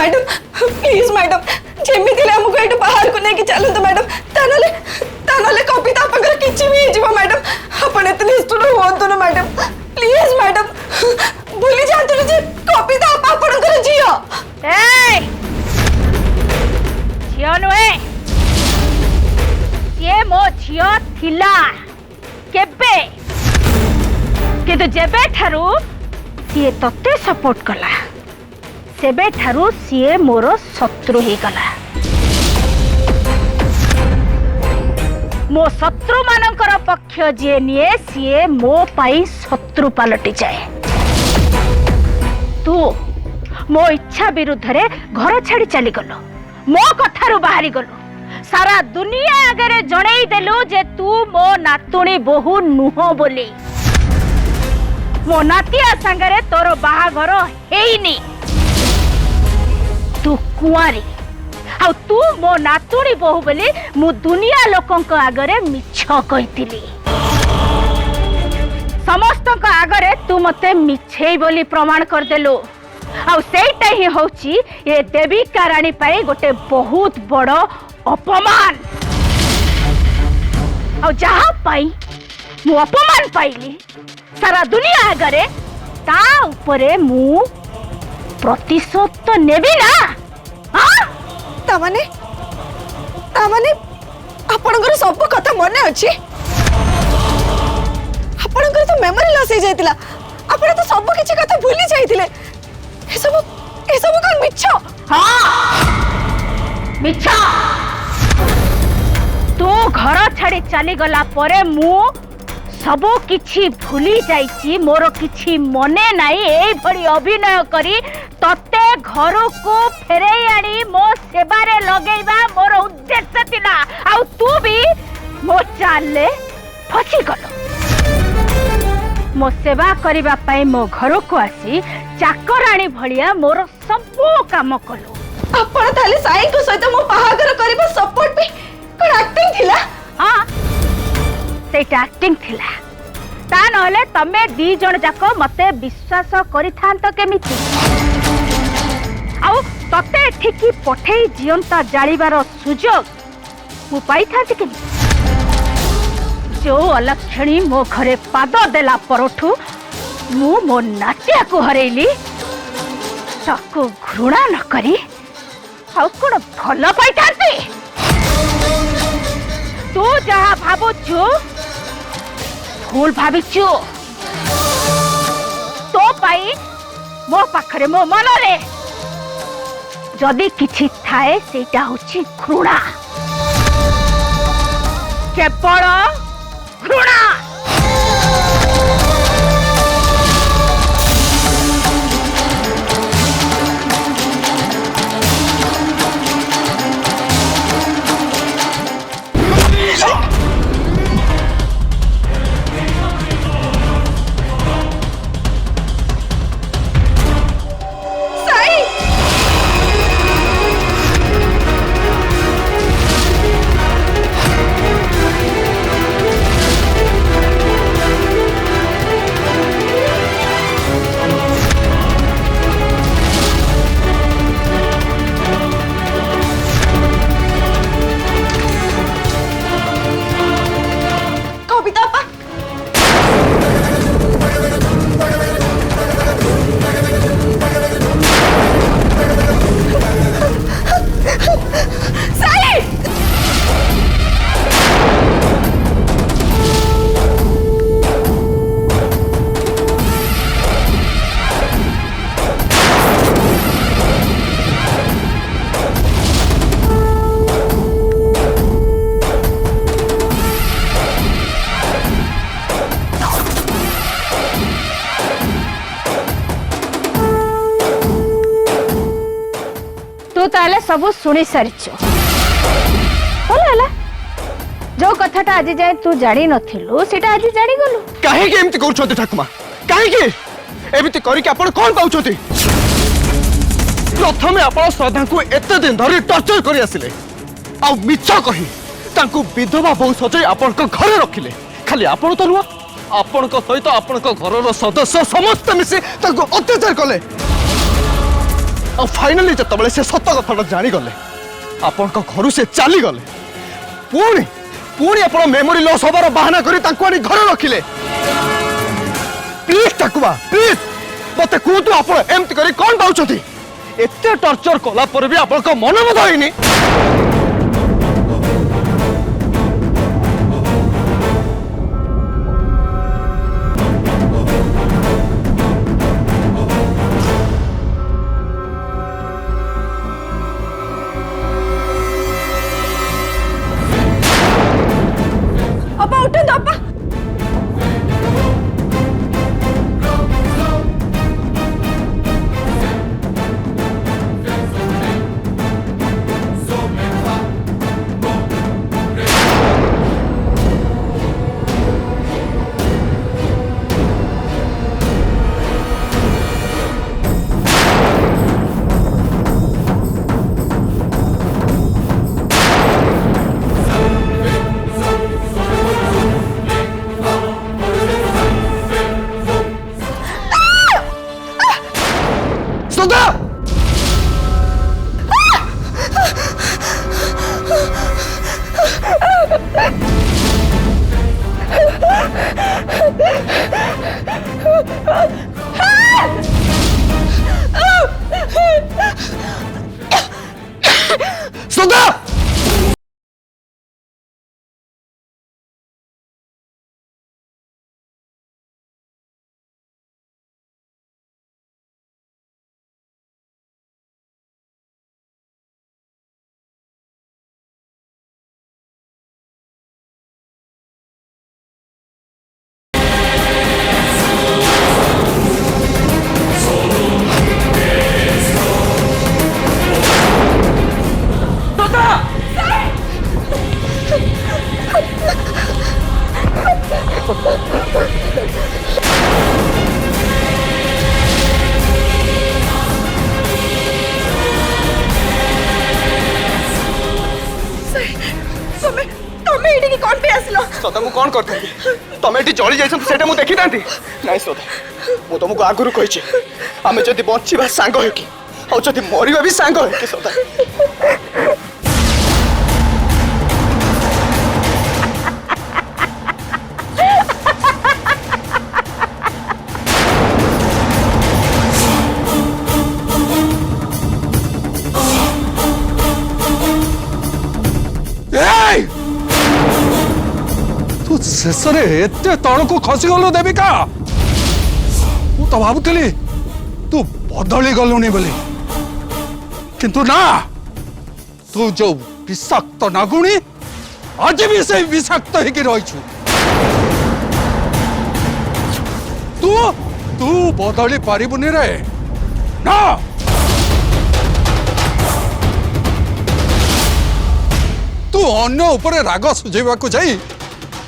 Madam please madam जेमिति हमको ये बाहर को लेकिन चलते मैडम तानले कविता आपंकर किसी भी हो मैडम आपण एत निष्ठुर हूँ ना मैडम प्लीज मैडम भूली जातु जे कविता आपणकर झील झील नुहे सी मो झील थिला केबे किंतु जेबे ठारू सी तते सपोर्ट कला सेबे ठारू सी मोर शत्रु ही गला मो शत्रु मानकर पक्ष जे निये सी मो पाई शत्रु पलटि जाए तू मो इच्छा विरुद्ध रे घर छाड़ी चली गलो मो कथारू बाहरी गलो सारा दुनिया आगे जणई देलु जे तू मो नातुणी बहु नुह बोली मो नातिया संगरे तोर बाहाघर हेइनी तू कुआरी आ तू मो नातुणी बहु बोली मु दुनिया लोकंक आगरे मिछ कहितिली समस्तक आगरे तू मते मिछेई बोली प्रमाण कर देलु आ सेटा ही होची ए देविका रानी पाई गोटे बहुत बड़ अपमान आ जहाँ पाई मु अपमान पाइली सारा दुनिया आगरे ता उपरे मु प्रतिशोध तो नेबी ना हाँ तामाने आपणकर सब कथा मने अछि आपणकर तो मेमोरी लॉस हो जाइतिला आपण तो सब किछि कथा भूली जाइतिले ए सब कोन मिछ हाँ मिछ तू घर छाड़ी चली गला परे मु सबो किछि भूली जाइछि मोर किछि मने नाई एई भली अभिनय करी तते घर को फेरे आनी मो सेबारे लगेइबा मोर उद्देश्य थिला आ तू भी मो चाले फसी गलो मो सेवा करिबा पई मो घर को आसी चाकराणी भलिया मोर सब काम कलो आपण ताले साई को सहित मो बाहागर करिबा सपोर्ट भी कोन एक्टिंग थिला हाँ सेटा एक्टिंग थिला ता नहले तमे दी जण जाको मते विश्वास करिथांत केमिति आउ तते ठिकी पठेई जियंता जाळीबार सुजोग मु पाइथांत केमिति जो अलक्षणी मो घरे पाद देला परठू मु मो नातिया को हरेली ताको घृणा न करी आउ कोन भल पाइथांती तू जहाँ भावुचु भूल भाविचु तो पाई मो पाखरे मो मन रे जदि किछि थाए सेटा होछि घृणा केवल घृणा ताले सब सुनी सारिच जो कथाटा आज जाए तू जानी नथिलु सेटा आज जानी गलु काहे के एमती करूछते ठाकुमा काहे के एमती करी के आपण कोन पाउछते प्रथमे आपण श्रद्धा को एते दिन धरि टॉर्चर करी आसिले आ मिछ कहि तांको विधवा बहु सजै आपण को घर रखिले खाली आपण तो नुआ आपण को सहित आपण को घर रो सदस्य समस्त मिसे तांको अत्याचार कले और फाइनली जतबले से सत कथा जानीगले आपण घर से चली गले पुणी पुणी आप मेमोरी लॉस हबार बहाना करी घर रखिले प्लीज टाकुआ प्लीज मत कहतु आप एमती करी कौन पाँच एत टर्चर कला पर भी आप मन बोध होनी अपा उठे तो अपा कौन पे आसलो सदा मु कौन करथि तमे एटी जळी जाइछन सेटा मु देखि दांती नाइ सदा मु तुमको आगुरु कहिछि आमे जदि बंचिबा सांग हेकी औ जदि मरिबा भी सांग हेकी सदा तू शेषे एत तल को खसीगलु देविका मु तो भावुली तू बदली गलुनी बोली किंतु ना तू जो विषाक्त नागुणी आज भी से विषाक्त होगी रही तू तू बदली पारिबुनी रे ना तू अन्य ऊपर राग सुझेबा को जाई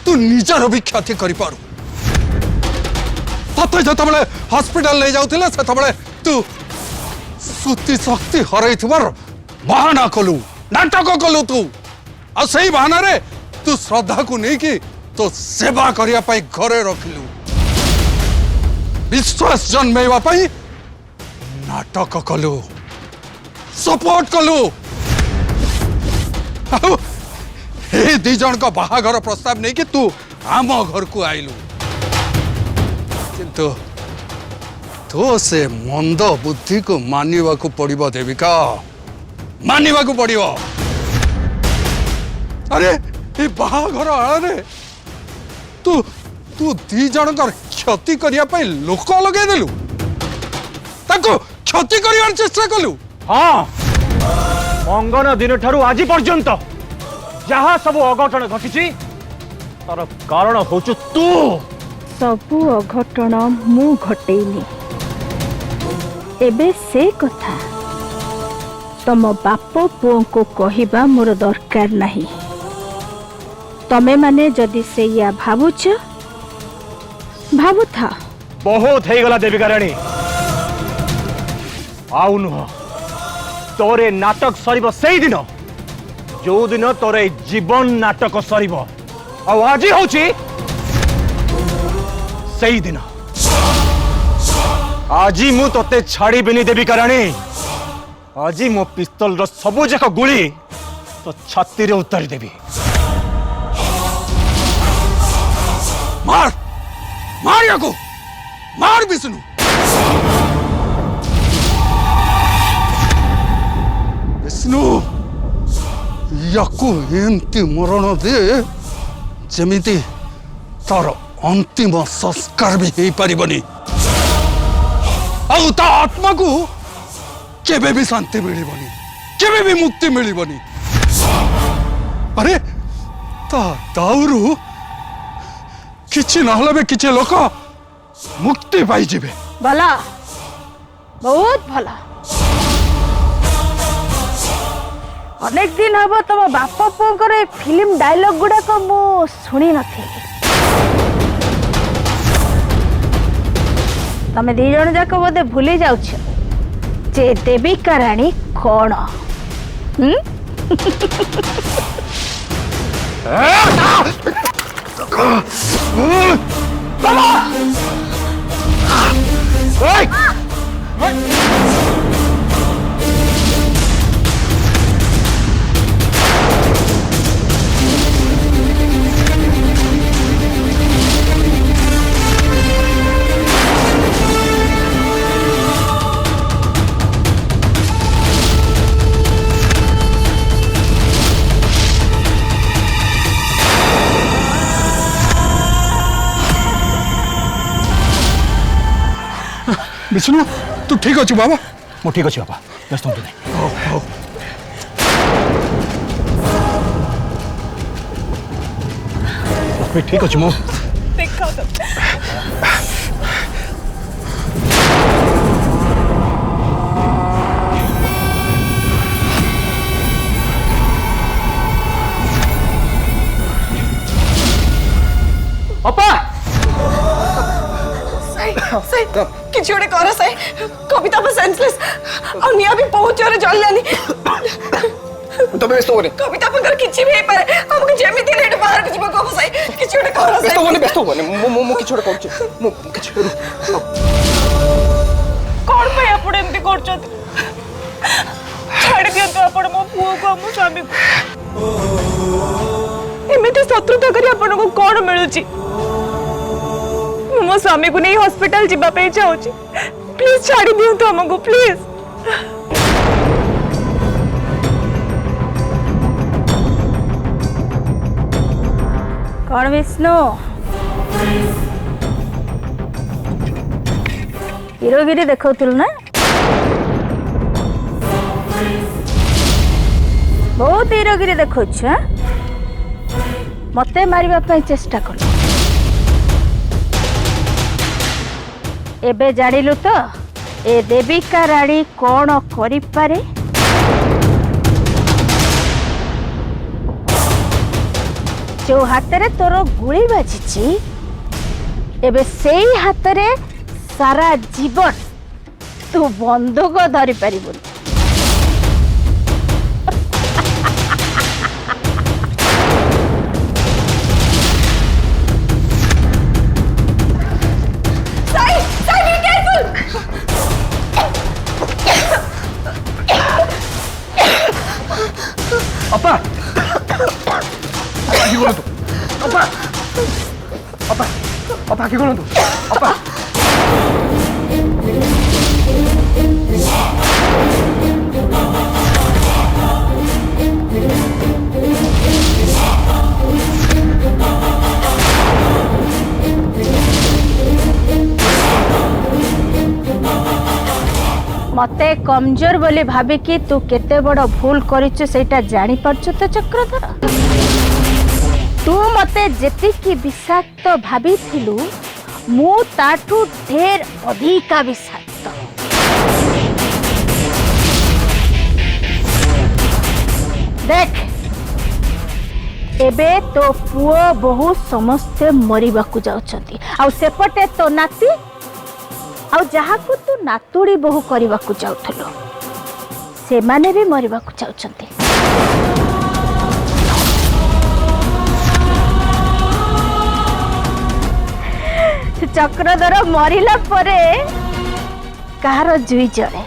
तू निजर भी क्षति करिपारू तते जतबले हॉस्पिटल ले जाउथिले सेतबले तू सुति शक्ति हरैथबार बहाना कलु नाटक कलु तू आ सही बहाना रे तू श्रद्धा को नहीं कि तो सेवा करिया पाई घरे रखिलु विश्वास जन्मेवा पाई नाटक कलु सपोर्ट कलु हे दी जन का बाहाघर प्रस्ताव नहीं कि तू आम घर को आइलु किंतु तो से मंद बुद्धि को मानिबा को पड़िबो देविका मानिबा को पड़िबो अरे ये बाहाघर आड़े तू तू दी जन का क्षति करिया पाई लोक लगे देलु ताको क्षति करियार चेष्टा कलु हाँ मंगन दिन ठारू आज पर्यंत जहाँ सब अघटन घटी तार कारण हूँ तू सबु अघटन मु घटेइनी एबे से कथा तम बाप पुओ को कहिबा मोर दरकार नहीं तमे माने जदि से या भावुच भावुथा बहुत हो गला देविका रानी आउ नुह तोरे नाटक सरीब से दिन जो दिन तोरे जीवन नाटक सरीब आज होची सही दिन आज मु तोते छाड़ीबिनी देविका रानी आज मो पिस्तल रो सबु जाक गुली तो छाती रे उतारी देबी। मार मार याको मार विष्णु। विष्णु याको एमती मरण दे जमीती तार अंतिम संस्कार भी हो पारिबनी आउ ता आत्मा को केबे भी शांति मिलिबनी केबे भी मुक्ति मिलिबनी। अरे ता दाउरु किछि नहले बे किछि लोक मुक्ति पाई जिबे। भला बहुत भला। अनेक दिन हम तुम बाप पुओर फिल्म डायलॉग गुड़ाक मु शुणी नी। तमें दी जन जाक बोधे भूली जाउछ जे देविका रानी कौन। विष्णु तू ठीक अच्छु बाबा। मु ठीक अच्छी बाबा व्यस्त हूँ नहीं। ठीक अच्छी मु अपा सही किसी गोटे कर सही कविता पर सेंसलेस और निया भी बहुत जोर जल्लानी। तबे व्यस्त होने कविता पर किसी भी पारे हमके जेमिति नेट बाहर के जीवा को सही किसी गोटे कर सही व्यस्त होने मु किछि गोटे करछि मु किछि कौन पे आपण एमती करछत छाड़ दियंतु आपण मो पुओ को मो स्वामी को एमिति शत्रुता करी आपण को कोन मिलुची। मो स्वामी को नहीं हॉस्पिटल जीवा पे चाहूची प्लीज छाड़ी दियंतु हमको प्लीज। कौन विष्णु हीरोगिरी देखौथिलु ना बहुत हीरोगिरी देखौछ मते मारिबा पई चेष्टा कर। एबे जानिलु तो ए देविका रानी कौन करि पारे। जो हाथ रे तोर गुली बाजी एबे सेई हाथ रे सारा जीवन तू बंदूक धरी पारिबुनी। अपा কি করো তো আপা আপা আপা কি করো তো আপা मते कमजोर बोली भाभी कि तू केते बड़ भूल करिछु सेटा जानि परछु तो चक्रधर। तू मते जेति की विषाक्त भाभी थिलु मु ताठू ढेर अधिका विषाक्त। देख एबे तो पुओ बहु समस्ते मरिबा को जाउछंती आ सेपटे तो नाती आ जहाँ को तू नातुड़ी बहु करने को चाहूल से माने भी मरवा को चाहते। चक्रधर मरिला परे कहार जुई जड़े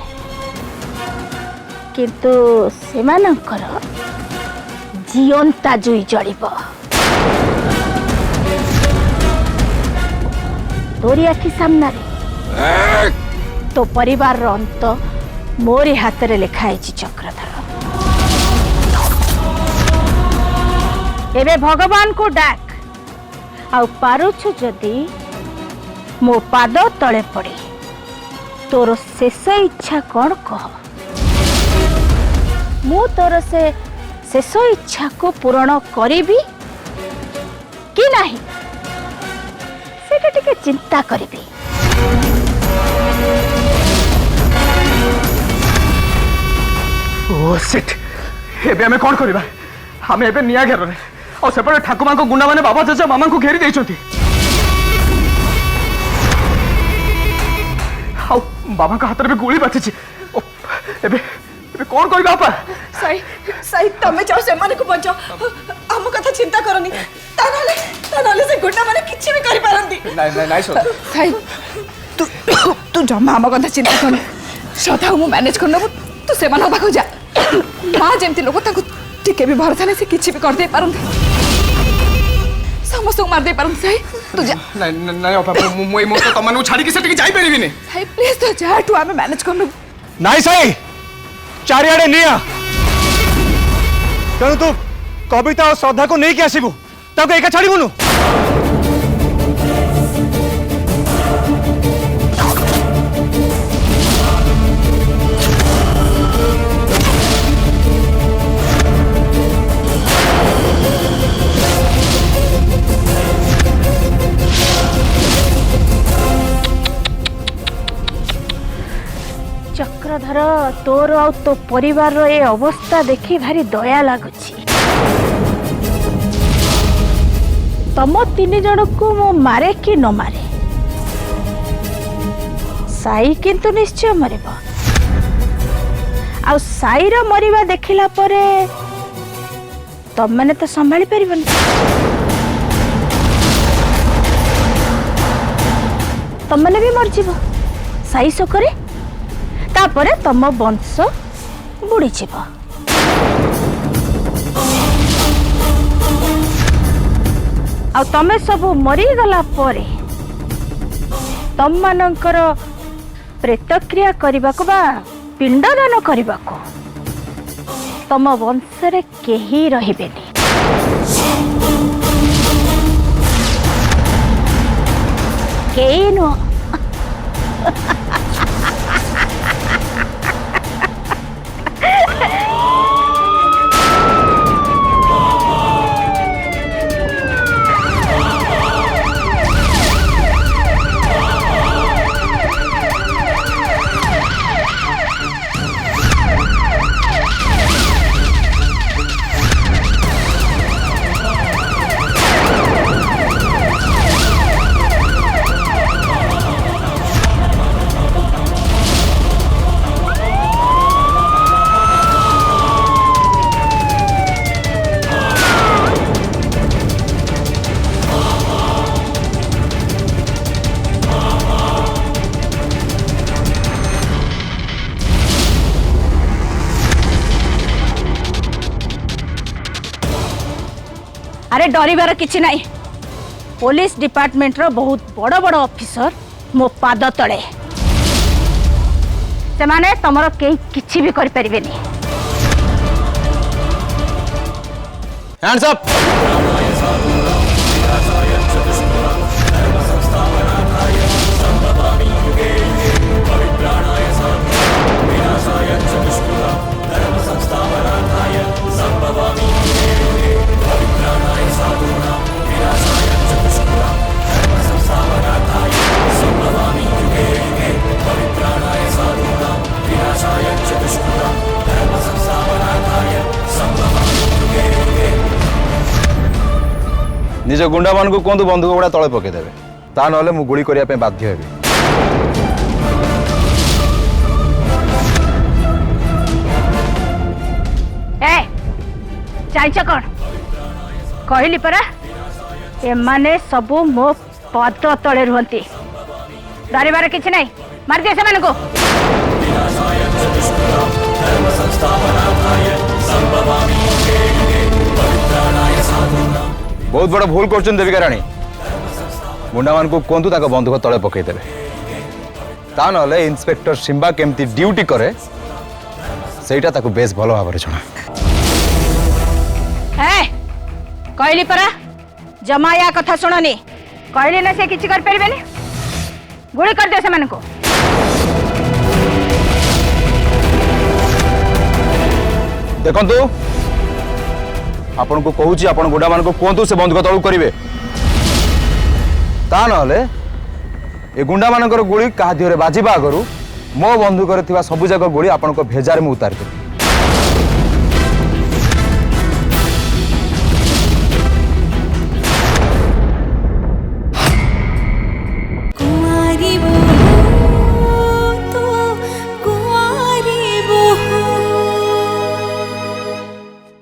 किंतु सेमानंकर जीवंता जुई जलिब तोरी आखि सामना तो परिवार अंत मोरी हाथ रे लिखाई चक्रधर एबे भगवान को डाक आ पारुछु जदि मो पाद तले पड़े तोर शेष इच्छा कौन कह मु तोर से शेष इच्छा को पूरण करी कि नहीं सेटा टिके चिंता करी। ओ शिट एबे हमें कौन करबा हमें एबे निया घेर रे और सेपटे ठाकुमा को गुंडा माने बाबा चाचा मामा को घेरी देइछंती आउ बाबा का हाथ रे भी गोली बाची एबे एबे कौन करबा आपा साई साई तमे जाओ से माने को बचाओ हम कथा चिंता करनी तानले से गुंडा माने किछि भी करि पारंती नहीं सो साई तू तू जम्मा हम कथा चिंता करनी सदा मु मैनेज करनबो तू से माने बाखु जा मां जेमती लोग ताको टिके भी भरसा नहीं से किछि भी कर दे पारंती समस्त मार दे पारंती साई तू जा नहीं आपा मु मो तो तमनु छाड़ी के सेठी जाई परिबिनी साई प्लीज तो जा तू हमें मैनेज करनु नाई साई चारिआडे निया तेणु तू कविता और श्रद्धा को नहीं आसबू ताको एका छाड़बुनु चक्रधर तोर आ तो परिवार रो ए अवस्था देखी भारी दया लागुची तम तीन जन को मो मारे कि न मारे साई किंतु निश्चय मरिब आ साई रो मरिबा देखिला परे तम माने तो संभाली परिबन तम माने भी मर जीव साई शोकरे तापरे तम वंश बुड़ी जीव आ तमे सब मरी गला परे तम मानकर प्रेतक्रिया करबा को बा पिंडदान करबा को तम वंश रे केही रहिबेनी केही नो अरे डरिबार किछि नाही पुलिस डिपार्टमेंट रो बहुत बड़ बड़ ऑफिसर मो पाद तले से माने तमरो के किछि भी कर परिबेनी हैंड्स अप निज गुंडा मान को कहतु बंधुक गुड़ा तले पकईदेवे ता ना मु गुली करने बाध्य हेबी ए जाइछ कौन कहली परा एमाने सबू मो पद तले रुहंती डरिबार किछि नाही मार दिए से मानको बहुत बड़ भूल कर देविका राणी गुंडा मान को कहतु ताक बंधुक तले पकईदेवे ता ना इन्स्पेक्टर सिम्बा केमती ड्यूटी करे सेटा ताकू बेस भल भाव जना है कहली परा जमा या कथा शुणनी कहली ना से किसी कर परिबेनी गुली कर दियो से मन को देखंतु आपण को कहूची आपण गुंडा मान को कहतु से बंधुक तलू करिवे ता ना ए गुंडा मानकर गुली कहा देहरे बाजिबा आगरू मो बंधुक थिबा सबु जाक गुली आपण को भेजार में उतार देबे